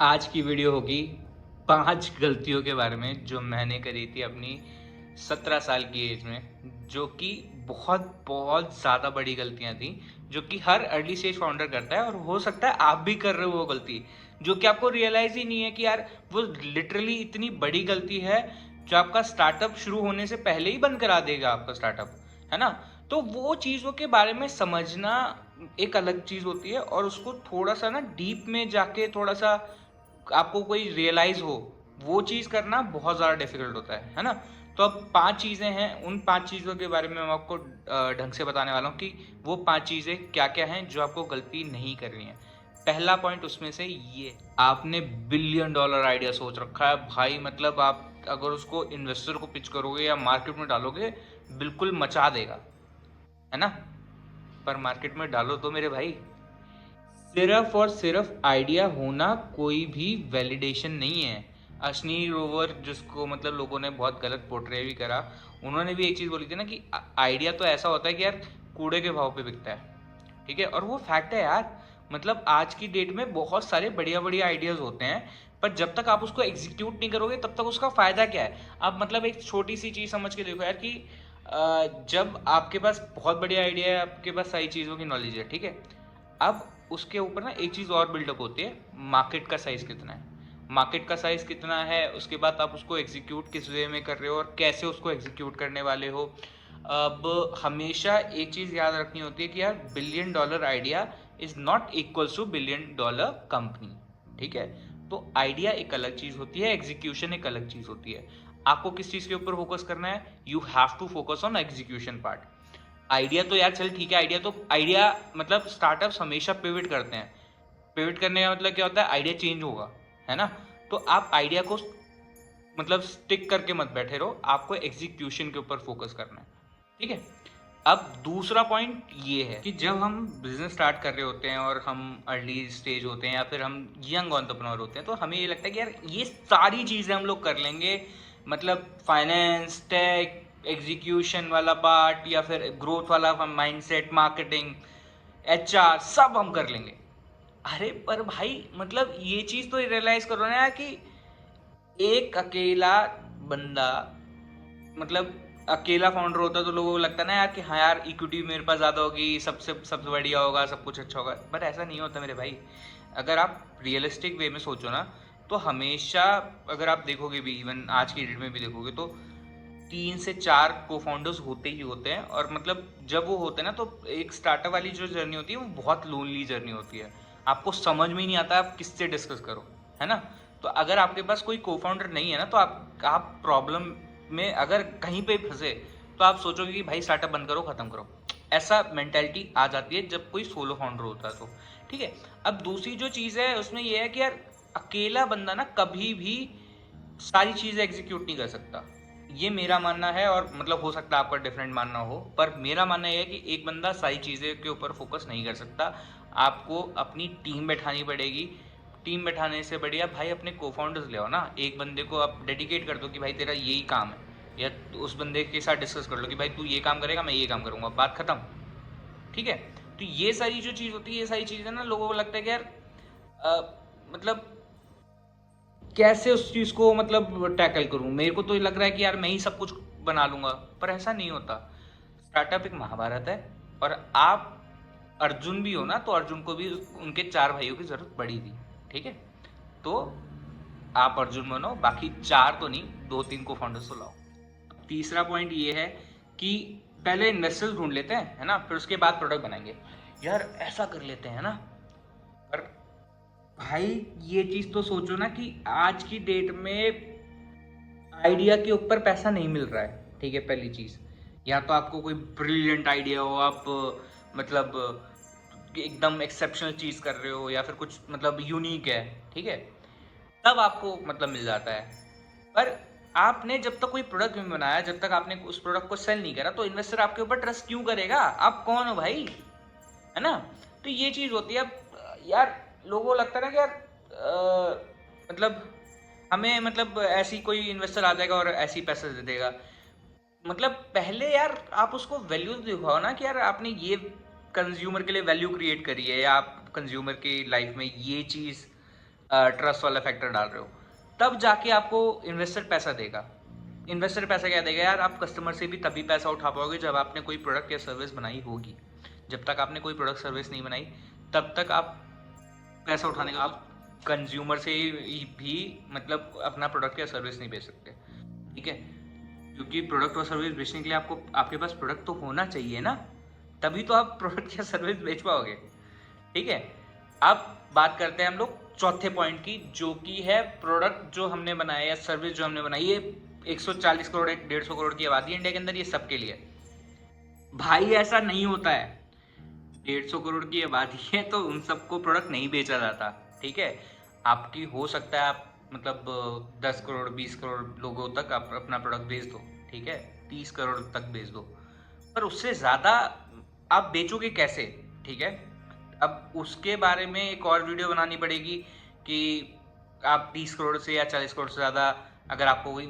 आज की वीडियो होगी 5 गलतियों के बारे में जो मैंने करी थी अपनी 17 साल की एज में, जो कि बहुत बहुत ज़्यादा बड़ी गलतियां थी, जो कि हर अर्ली स्टेज फाउंडर करता है और हो सकता है आप भी कर रहे हो वो गलती, जो कि आपको रियलाइज़ ही नहीं है कि यार वो लिटरली इतनी बड़ी गलती है जो आपका स्टार्टअप शुरू होने से पहले ही बंद करा देगा आपका स्टार्टअप, है ना। तो वो चीज़ों के बारे में समझना एक अलग चीज़ होती है और उसको थोड़ा सा ना डीप में जाके थोड़ा सा आपको कोई रियलाइज हो, वो चीज़ करना बहुत ज़्यादा डिफिकल्ट होता है ना। तो अब 5 चीज़ें हैं, उन 5 चीज़ों के बारे में मैं आपको ढंग से बताने वाला हूँ कि वो 5 चीज़ें क्या क्या हैं जो आपको गलती नहीं करनी है। पहला पॉइंट उसमें से ये, आपने बिलियन डॉलर आइडिया सोच रखा है भाई, मतलब आप अगर उसको इन्वेस्टर को पिच करोगे या मार्केट में डालोगे बिल्कुल मचा देगा, है ना। पर मार्केट में डालो तो मेरे भाई, सिर्फ और सिर्फ आइडिया होना कोई भी वैलिडेशन नहीं है। अश्नी रोवर, जिसको मतलब लोगों ने बहुत गलत पोर्ट्रे भी करा, उन्होंने भी एक चीज़ बोली थी ना कि आइडिया तो ऐसा होता है कि यार कूड़े के भाव पे बिकता है, ठीक है। और वो फैक्ट है यार, मतलब आज की डेट में बहुत सारे बढ़िया बढ़िया आइडियाज़ होते हैं, पर जब तक आप उसको एग्जीक्यूट नहीं करोगे तब तक उसका फ़ायदा क्या है। आप मतलब एक छोटी सी चीज़ समझ के देखो यार कि जब आपके पास बहुत बढ़िया आइडिया है, आपके पास सारी चीज़ों की नॉलेज है, ठीक है। अब उसके ऊपर ना एक चीज़ और बिल्डअप होती है, मार्केट का साइज़ कितना है। मार्केट का साइज़ कितना है, उसके बाद आप उसको एग्जीक्यूट किस वे में कर रहे हो और कैसे उसको एग्जीक्यूट करने वाले हो। अब हमेशा एक चीज़ याद रखनी होती है कि यार billion dollar idea is not equals two billion dollar company, ठीक है। तो आइडिया एक अलग चीज़ होती है, एग्जीक्यूशन एक अलग चीज़ होती है। आपको किस चीज़ के ऊपर फोकस करना है, you have to focus on execution part. Idea तो यार चल ठीक है, आइडिया मतलब स्टार्टअप्स हमेशा पिवट करते हैं। पिवट करने का मतलब क्या होता है, आइडिया चेंज होगा, है ना। तो आप आइडिया को मतलब स्टिक करके मत बैठे रहो, आपको एग्जीक्यूशन के ऊपर फोकस करना है, ठीक है। अब दूसरा पॉइंट ये है कि जब हम बिजनेस स्टार्ट कर रहे होते हैं और हम अर्ली स्टेज होते हैं या फिर हम यंग एंटरप्रेन्योर होते हैं, तो हमें ये लगता है कि यार ये सारी चीज़ें हम लोग कर लेंगे, मतलब फाइनेंस, टेक, एग्जीक्यूशन वाला पार्ट या फिर ग्रोथ वाला माइंडसेट, मार्केटिंग, एचआर, सब हम कर लेंगे। अरे पर भाई मतलब ये चीज़ तो रियलाइज करो ना यार कि एक अकेला बंदा, मतलब अकेला फाउंडर होता तो लोगों को लगता ना यार कि हाँ यार इक्विटी मेरे पास ज़्यादा होगी, सबसे बढ़िया होगा, सब कुछ अच्छा होगा, बट ऐसा नहीं होता मेरे भाई। अगर आप रियलिस्टिक वे में सोचो ना, तो हमेशा अगर आप देखोगे भी, इवन आज की डेट में भी देखोगे, तो 3 से 4 को फाउंडर्स होते ही होते हैं। और मतलब जब वो होते हैं ना, तो एक स्टार्टअप वाली जो जर्नी होती है वो बहुत लोनली जर्नी होती है, आपको समझ में ही नहीं आता आप किससे डिस्कस करो, है ना। तो अगर आपके पास कोई को फाउंडर नहीं है ना, तो आप प्रॉब्लम में अगर कहीं पे फंसे तो आप सोचोगे कि भाई स्टार्टअप बंद करो, खत्म करो। ऐसा मेंटेलिटी आ जाती है जब कोई सोलो फाउंडर होता है, तो ठीक है। अब दूसरी जो चीज़ है उसमें यह है कि यार अकेला बंदा ना कभी भी सारी चीज़ें एग्जीक्यूट नहीं कर सकता, ये मेरा मानना है। और मतलब हो सकता है आपका डिफरेंट मानना हो, पर मेरा मानना यह है कि एक बंदा सारी चीज़ें के ऊपर फोकस नहीं कर सकता। आपको अपनी टीम बैठानी पड़ेगी। टीम बैठाने से बढ़िया भाई अपने को फाउंडर्स ले आओ ना, एक बंदे को आप डेडिकेट कर दो कि भाई तेरा यही काम है, या उस बंदे के साथ डिस्कस कर लो कि भाई तू ये काम करेगा, मैं ये काम करूँगा, बात खत्म, ठीक है। तो ये सारी जो चीज़ होती है, ये सारी चीज़ें ना लोगों को लगता है कि यार मतलब कैसे उस चीज़ को मतलब टैकल करूँ, मेरे को तो ये लग रहा है कि यार मैं ही सब कुछ बना लूँगा, पर ऐसा नहीं होता। स्टार्टअप एक महाभारत है, और आप अर्जुन भी हो ना, तो अर्जुन को भी उनके 4 भाइयों की ज़रूरत पड़ी थी, ठीक है। तो आप अर्जुन बनो, बाकी 4 तो नहीं, 2-3 को फाउंडर्स तो लाओ। तीसरा पॉइंट ये है कि पहले इन्वेस्टर्स ढूंढ लेते हैं, है ना, फिर उसके बाद प्रोडक्ट बनाएंगे। यार ऐसा कर लेते हैं ना, पर भाई ये चीज़ तो सोचो ना कि आज की डेट में आइडिया के ऊपर पैसा नहीं मिल रहा है, ठीक है। पहली चीज़, या तो आपको कोई ब्रिलियंट आइडिया हो, आप मतलब एकदम एक्सेप्शनल चीज़ कर रहे हो या फिर कुछ मतलब यूनिक है, ठीक है, तब आपको मतलब मिल जाता है। पर आपने जब तक कोई प्रोडक्ट नहीं बनाया, जब तक आपने उस प्रोडक्ट को सेल नहीं करा, तो इन्वेस्टर आपके ऊपर ट्रस्ट क्यों करेगा, आप कौन हो भाई, है ना। तो ये चीज़ होती है। अब यार लोगों को लगता है ना कि यार मतलब हमें मतलब ऐसी कोई इन्वेस्टर आ जाएगा और ऐसे ही पैसे दे देगा। मतलब पहले यार आप उसको वैल्यू दिखाओ ना कि यार आपने ये कंज्यूमर के लिए वैल्यू क्रिएट करी है, या आप कंज्यूमर की लाइफ में ये चीज़ ट्रस्ट वाला फैक्टर डाल रहे हो, तब जाके आपको इन्वेस्टर पैसा देगा। इन्वेस्टर पैसा क्या देगा यार, आप कस्टमर से भी तभी पैसा उठा पाओगे जब आपने कोई प्रोडक्ट या सर्विस बनाई होगी। जब तक आपने कोई प्रोडक्ट सर्विस नहीं बनाई, तब तक आप पैसा उठाने का, आप कंज्यूमर से भी मतलब अपना प्रोडक्ट या सर्विस नहीं बेच सकते, ठीक है। क्योंकि प्रोडक्ट और सर्विस बेचने के लिए आपको, आपके पास प्रोडक्ट तो होना चाहिए ना, तभी तो आप प्रोडक्ट या सर्विस बेच पाओगे, ठीक है। अब बात करते हैं हम लोग चौथे पॉइंट की, जो कि है प्रोडक्ट जो हमने बनाया या सर्विस जो हमने बनाई, ये 140 करोड़ 150 करोड़ की आबादी इंडिया के अंदर, ये सबके लिए। भाई ऐसा नहीं होता है, 150 करोड़ की आबादी है तो उन सबको प्रोडक्ट नहीं बेचा जाता, ठीक है। आपकी हो सकता है आप मतलब 10 करोड़ 20 करोड़ लोगों तक आप अपना प्रोडक्ट बेच दो, ठीक है, 30 करोड़ तक बेच दो, पर उससे ज़्यादा आप बेचोगे कैसे, ठीक है। अब उसके बारे में एक और वीडियो बनानी पड़ेगी कि आप 30 करोड़ से या 40 करोड़ से ज़्यादा अगर आपको कोई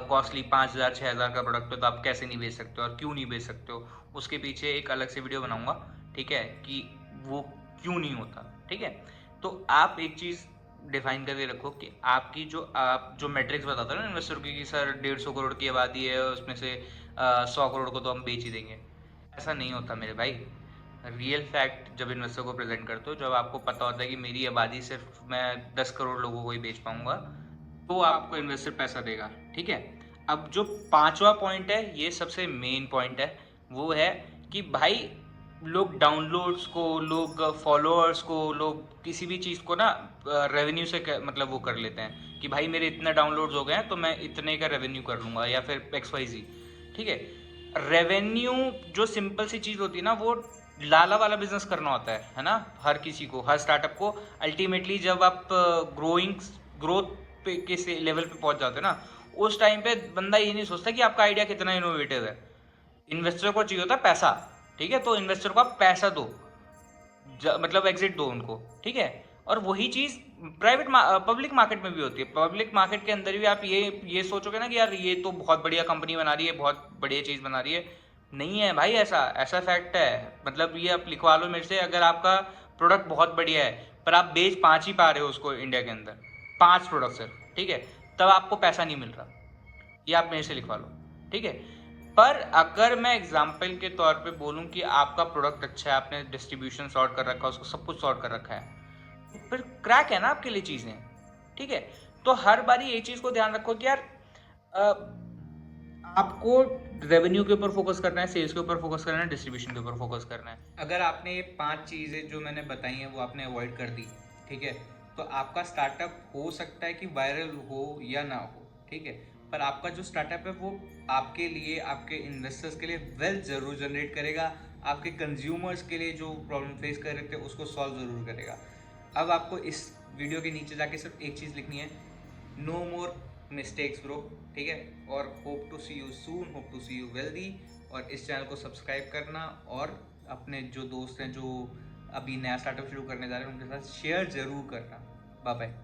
कॉस्टली 5,000 6,000 का प्रोडक्ट है तो आप कैसे नहीं बेच सकते हो और क्यों नहीं बेच सकते हो, उसके पीछे एक अलग से वीडियो बनाऊंगा, ठीक है, कि वो क्यों नहीं होता, ठीक है। तो आप एक चीज़ डिफाइन करके रखो कि आपकी जो आप जो मैट्रिक्स बताते हो ना इन्वेस्टर की, कि सर 150 करोड़ की आबादी है उसमें से 100 करोड़ को तो हम बेच ही देंगे, ऐसा नहीं होता मेरे भाई। रियल फैक्ट जब इन्वेस्टर को प्रेजेंट करते हो, जब आपको पता होता है कि मेरी आबादी सिर्फ मैं 10 करोड़ लोगों को ही बेच पाऊंगा, तो आपको इन्वेस्टर पैसा देगा, ठीक है। अब जो पांचवा पॉइंट है, ये सबसे मेन पॉइंट है, वो है कि भाई लोग डाउनलोड्स को, लोग फॉलोअर्स को, लोग किसी भी चीज़ को ना रेवेन्यू से मतलब वो कर लेते हैं कि भाई मेरे इतने डाउनलोड्स हो गए हैं तो मैं इतने का रेवेन्यू कर लूँगा, या फिर XYZ, ठीक है। रेवेन्यू जो सिंपल सी चीज़ होती है ना, वो लाला वाला बिजनेस करना होता है ना, हर किसी को, हर स्टार्टअप को। अल्टीमेटली जब आप ग्रोथ पे के लेवल पे पहुंच जाते हो ना, उस टाइम पे बंदा ये नहीं सोचता कि आपका आइडिया कितना इनोवेटिव है। इन्वेस्टर को चाहिए होता है पैसा, ठीक है, तो इन्वेस्टर को आप पैसा दो, मतलब एग्जिट दो उनको, ठीक है। और वही चीज़ प्राइवेट पब्लिक मार्केट में भी होती है। पब्लिक मार्केट के अंदर भी आप ये सोचोगे ना कि यार ये तो बहुत बढ़िया कंपनी बना रही है, बहुत बढ़िया चीज़ बना रही है, नहीं है भाई, ऐसा ऐसा फैक्ट है। मतलब ये आप लिखवा लो मेरे से, अगर आपका प्रोडक्ट बहुत बढ़िया है पर आप बेच 5 ही पा रहे हो उसको इंडिया के अंदर, 5 प्रोडक्ट सिर्फ, ठीक है, तब आपको पैसा नहीं मिल रहा, ये आप मेरे से लिखवा लो, ठीक है। पर अगर मैं एग्जाम्पल के तौर पे बोलूँ कि आपका प्रोडक्ट अच्छा है, आपने डिस्ट्रीब्यूशन सॉर्ट कर रखा है, उसको सब कुछ सॉर्ट कर रखा है, तो फिर क्रैक है ना आपके लिए चीज़ें, ठीक है। तो हर बारी ये चीज़ को ध्यान रखो कि यार आपको रेवेन्यू के ऊपर फोकस करना है, सेल्स के ऊपर फोकस करना है, डिस्ट्रीब्यूशन के ऊपर फोकस करना है। अगर आपने ये 5 चीज़ें जो मैंने बताई हैं वो आपने अवॉइड कर दी, ठीक है, तो आपका स्टार्टअप हो सकता है कि वायरल हो या ना हो, ठीक है, पर आपका जो स्टार्टअप है वो आपके लिए, आपके इन्वेस्टर्स के लिए वेल्थ ज़रूर जनरेट करेगा, आपके कंज्यूमर्स के लिए जो प्रॉब्लम फेस कर रहे थे उसको सॉल्व ज़रूर करेगा। अब आपको इस वीडियो के नीचे जाके सिर्फ एक चीज़ लिखनी है, नो मोर मिस्टेक्स ब्रो, ठीक है। और hope to see you soon, hope to see you wealthy. और इस चैनल को सब्सक्राइब करना, और अपने जो दोस्त हैं जो अभी नया स्टार्टअप शुरू करने जा रहे हैं उनके साथ शेयर ज़रूर करना। Bye bye.